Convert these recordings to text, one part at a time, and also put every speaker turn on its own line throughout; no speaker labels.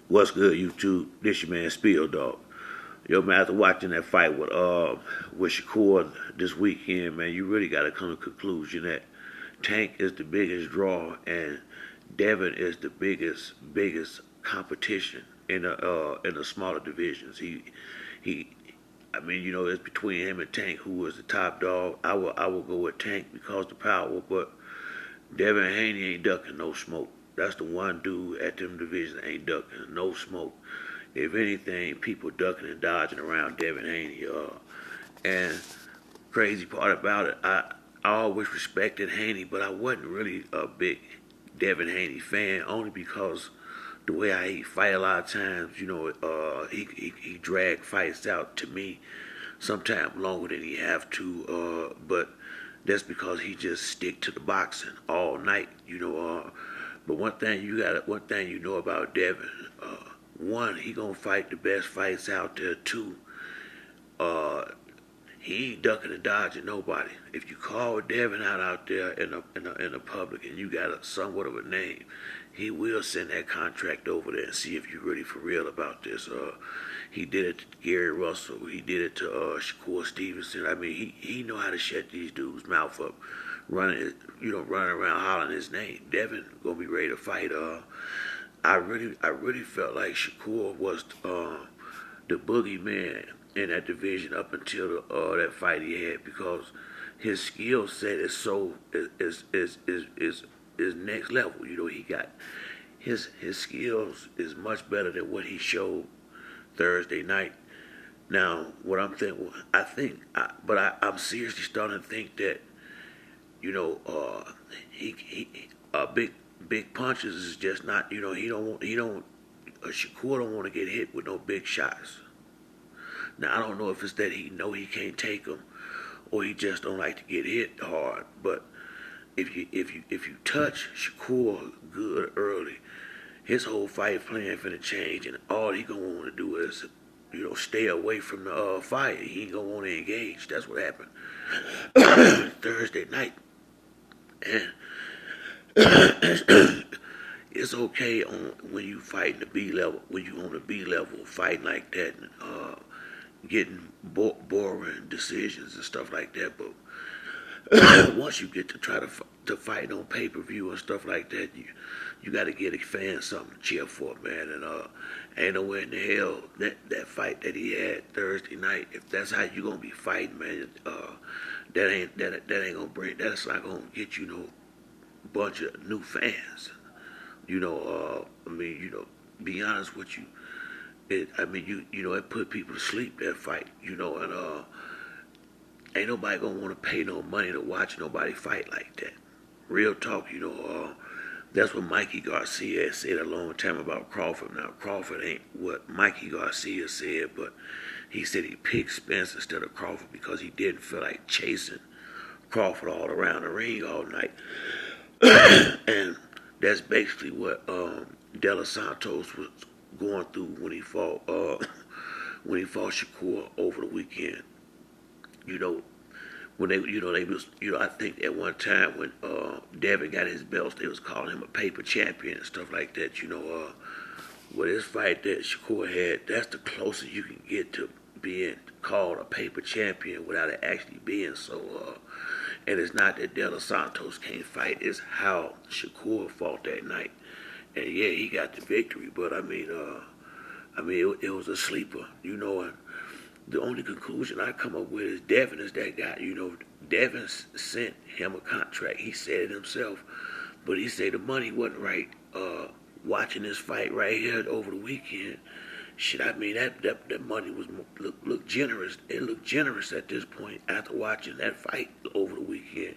What's good, YouTube? This your man Spill Dog. Yo, man, after watching that fight with Shakur this weekend, man, you really got to come to the conclusion that Tank is the biggest draw and Devin is the biggest competition in the smaller divisions. He I mean, it's between him and Tank who was the top dog. I will go with Tank because of the power, but Devin Haney ain't ducking no smoke. That's the one dude at them divisions ain't ducking no smoke. If anything, people ducking and dodging around Devin Haney. And crazy part about it, I always respected Haney, but I wasn't really a big Devin Haney fan, only because the way he fight a lot of times, he drag fights out to me sometimes longer than he have to. But that's because he just stick to the boxing all night. But one thing you know about Devin, one, he gonna fight the best fights out there. Two, he ain't ducking and dodging nobody. If you call Devin out there in the public and you got somewhat of a name, he will send that contract over there and see if you're really for real about this. He did it to Gary Russell. He did it to Shakur Stevenson. I mean, he know how to shut these dudes' mouth up, running around hollering his name. Devin gonna be ready to fight. I really felt like Shakur was the boogeyman in that division up until that fight he had, because his skill set is is next level. He got his skills is much better than what he showed Thursday night. Now, what I'm thinking, I'm seriously starting to think that big punches is just not. Shakur don't want to get hit with no big shots. Now, I don't know if it's that he know he can't take them, or he just don't like to get hit hard. But if you touch Shakur good early, his whole fight plan finna change, and all he gonna want to do is stay away from the fight. He ain't gonna want to engage. That's what happened Thursday night, and it's okay when you fighting the B level, when you on the B level fighting like that, getting boring decisions and stuff like that. But once you get to try to fight on pay-per-view and stuff like that, you got to get a fan something to cheer for, man. And ain't nowhere in the hell that fight that he had Thursday night, if that's how you gonna be fighting, man, that ain't gonna that's not gonna get you no bunch of new fans. Be honest with you. It put people to sleep, that fight, and ain't nobody gonna want to pay no money to watch nobody fight like that. Real talk, that's what Mikey Garcia said a long time about Crawford. Now, Crawford ain't what Mikey Garcia said, but he said he picked Spence instead of Crawford because he didn't feel like chasing Crawford all around the ring all night. And that's basically what De Los Santos was going through when he fought Shakur over the weekend. When I think at one time when Devin got his belts, they was calling him a paper champion and stuff like that. With this fight that Shakur had, that's the closest you can get to being called a paper champion without it actually being so. And it's not that De Los Santos can't fight; it's how Shakur fought that night. And yeah, he got the victory, but it was a sleeper, And the only conclusion I come up with is Devin is that guy. Devin sent him a contract. He said it himself, but he said the money wasn't right. Watching this fight right here over the weekend, that money was look generous. It looked generous at this point after watching that fight over the weekend,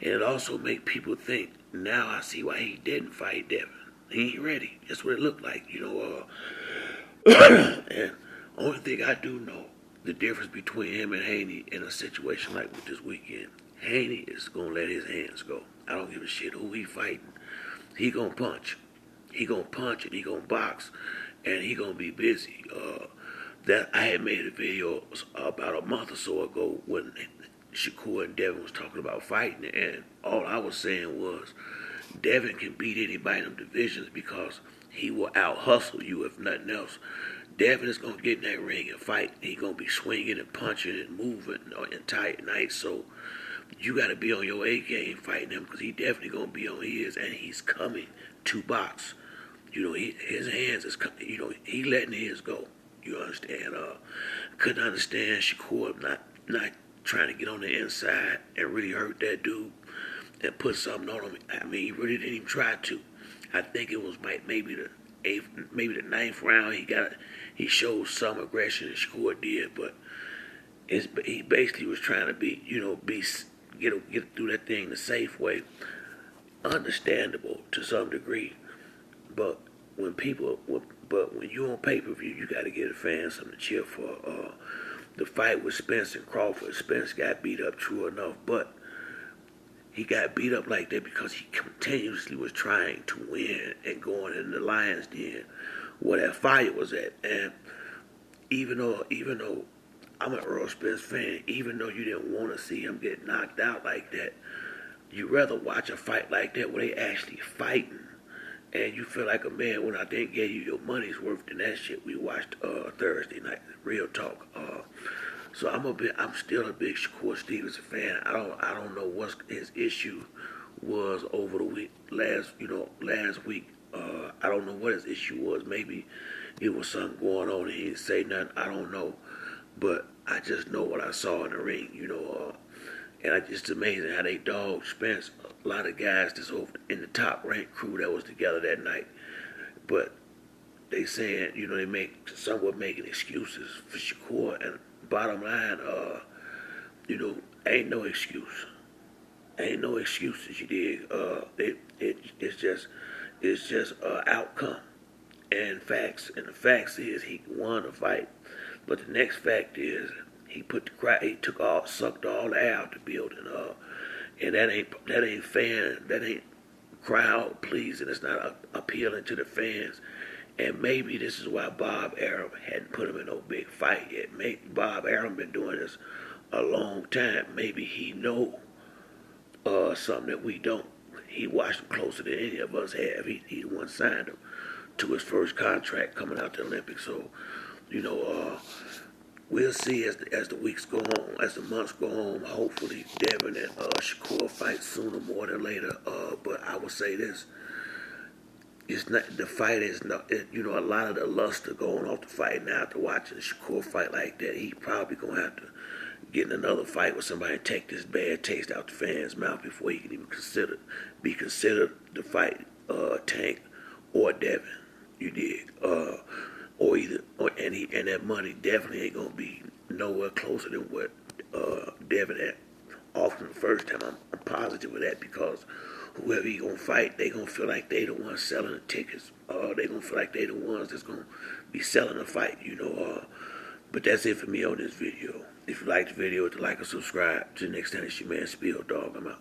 and it also make people think. Now I see why he didn't fight Devin. He ain't ready. That's what it looked like, And only thing I do know, the difference between him and Haney in a situation like with this weekend, Haney is gonna let his hands go. I don't give a shit who he fighting. He gonna punch. He gonna punch and he gonna box, and he gonna be busy. That I had made a video about a month or so ago when Shakur and Devin was talking about fighting, and all I was saying was Devin can beat anybody in them divisions because He will out hustle you if nothing else. Devin is gonna get in that ring and fight. He gonna be swinging and punching and moving the entire night. So you got to be on your A game fighting him because he definitely gonna be on his, and he's coming to box. His hands is coming. He letting his go. You understand? Couldn't understand Shakur not trying to get on the inside and really hurt that dude and put something on him. I mean, he really didn't even try to. I think it was maybe the eighth, maybe the ninth round. He showed some aggression, and Shakur did, but he basically was trying to get through that thing the safe way. Understandable to some degree, but when you on pay-per-view, you got to give the fans something to cheer for. The fight with Spence and Crawford, Spence got beat up, true enough, but he got beat up like that because he continuously was trying to win and going in the lion's den where that fire was at. And even though I'm an Earl Spence fan, even though you didn't want to see him get knocked out like that, you'd rather watch a fight like that where they actually fighting and you feel like a man when I didn't give you your money's worth than that shit we watched Thursday night. Real talk. So I'm still a big Shakur Stevenson fan. I don't know what his issue was over the week last week. I don't know what his issue was. Maybe it was something going on and he didn't say nothing. I don't know. But I just know what I saw in the ring, and it's amazing how they dog Spence. A lot of guys that's over in the top ranked crew that was together that night. But they saying, they somewhat making excuses for Shakur. And bottom line, ain't no excuse. Ain't no excuses, you dig? It's just outcome and facts. And the facts is he won the fight. But the next fact is he sucked all the air out the building. And that ain't crowd pleasing. It's not appealing to the fans. And maybe this is why Bob Arum hadn't put him in no big fight yet. Maybe Bob Arum been doing this a long time. Maybe he know something that we don't. He watched him closer than any of us have. He the one signed him to his first contract coming out the Olympics. So, we'll see as the weeks go on, as the months go on. Hopefully, Devin and Shakur fight sooner more than later. But I would say this: it's not the fight is not. A lot of the luster going off the fight now. After watching Shakur fight like that, he probably gonna have to get in another fight with somebody and take this bad taste out the fans' mouth before he can even be considered to fight Tank or Devin. You dig? And that money definitely ain't gonna be nowhere closer than what Devin had offered the first time. I'm positive of that because whoever he gonna fight, they gonna feel like they the ones selling the tickets. They gonna feel like they the ones that's gonna be selling the fight. But that's it for me on this video. If you like the video, hit the like and subscribe. Till next time, it's your man Spill Dog. I'm out.